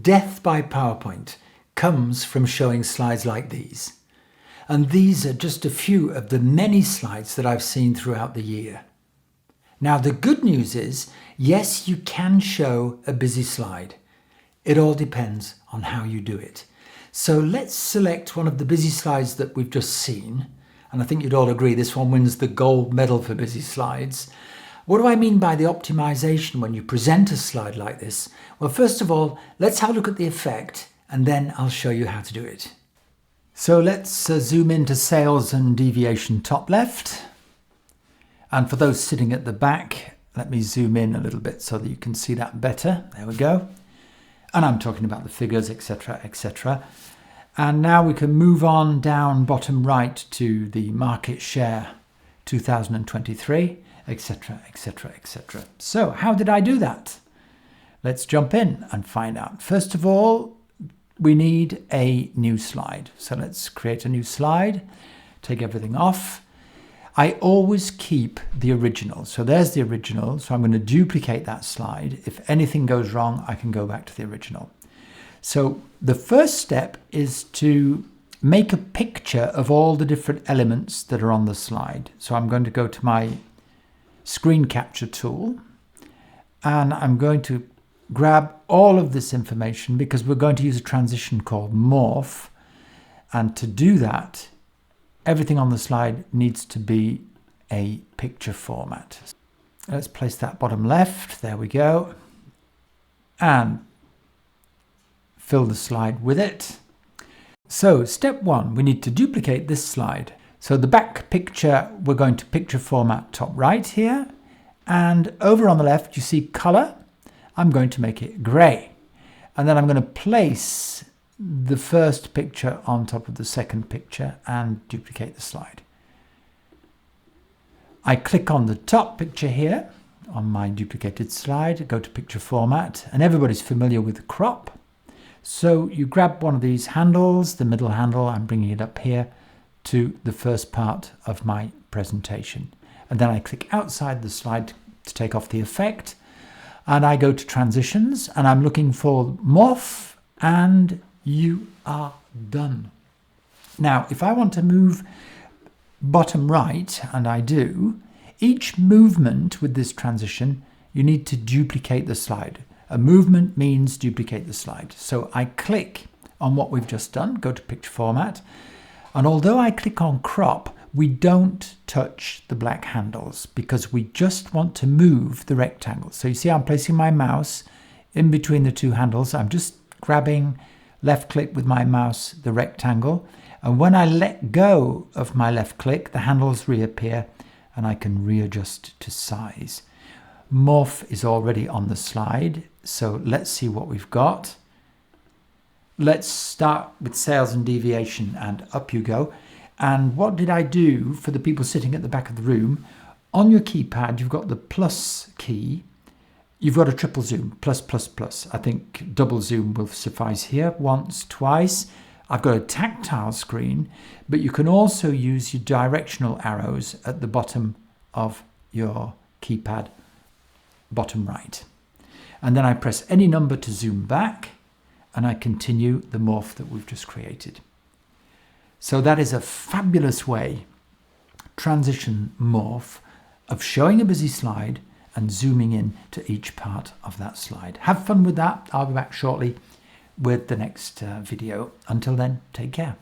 death by PowerPoint comes from showing slides like these. And these are just a few of the many slides that I've seen throughout the year. Now, the good news is, yes, you can show a busy slide. It all depends on how you do it. So let's select one of the busy slides that we've just seen. And I think you'd all agree this one wins the gold medal for busy slides. What do I mean by the optimization when you present a slide like this? Well, first of all, let's have a look at the effect and then I'll show you how to do it. So let's zoom into sales and deviation top left. And for those sitting at the back, let me zoom in a little bit so that you can see that better. There we go. And I'm talking about the figures, etc., etc. And now we can move on down bottom right to the market share 2023, etc., etc., etc. So how did I do that? Let's jump in and find out. First of all, we need a new slide. So let's create a new slide, take everything off. I always keep the original. So there's the original. So I'm going to duplicate that slide. If anything goes wrong, I can go back to the original. So the first step is to make a picture of all the different elements that are on the slide. So I'm going to go to my screen capture tool and I'm going to grab all of this information because we're going to use a transition called morph. And to do that, everything on the slide needs to be a picture format. Let's place that bottom left. There we go. And fill the slide with it. So step one, we need to duplicate this slide. So the back picture, we're going to picture format top right here. And over on the left, you see color. I'm going to make it gray. And then I'm going to place the first picture on top of the second picture and duplicate the slide. I click on the top picture here on my duplicated slide, go to picture format, and everybody's familiar with crop. So you grab one of these handles, the middle handle, I'm bringing it up here to the first part of my presentation. And then I click outside the slide to take off the effect. And I go to transitions and I'm looking for morph and you are done. Now, if I want to move bottom right, and I do, each movement with this transition, you need to duplicate the slide. A movement means duplicate the slide. So I click on what we've just done, go to picture format. And although I click on crop, we don't touch the black handles because we just want to move the rectangle. So you see I'm placing my mouse in between the two handles. I'm just grabbing left click with my mouse the rectangle. And when I let go of my left click, the handles reappear and I can readjust to size. Morph is already on the slide. So let's see what we've got. Let's start with sales and deviation and up you go. And what did I do for the people sitting at the back of the room? On your keypad, you've got the plus key. You've got a triple zoom, plus, plus, plus. I think double zoom will suffice here, once, twice. I've got a tactile screen, but you can also use your directional arrows at the bottom of your keypad, bottom right. And then I press any number to zoom back, and I continue the morph that we've just created. So that is a fabulous way, transition morph, of showing a busy slide and zooming in to each part of that slide. Have fun with that. I'll be back shortly with the next video. Until then, take care.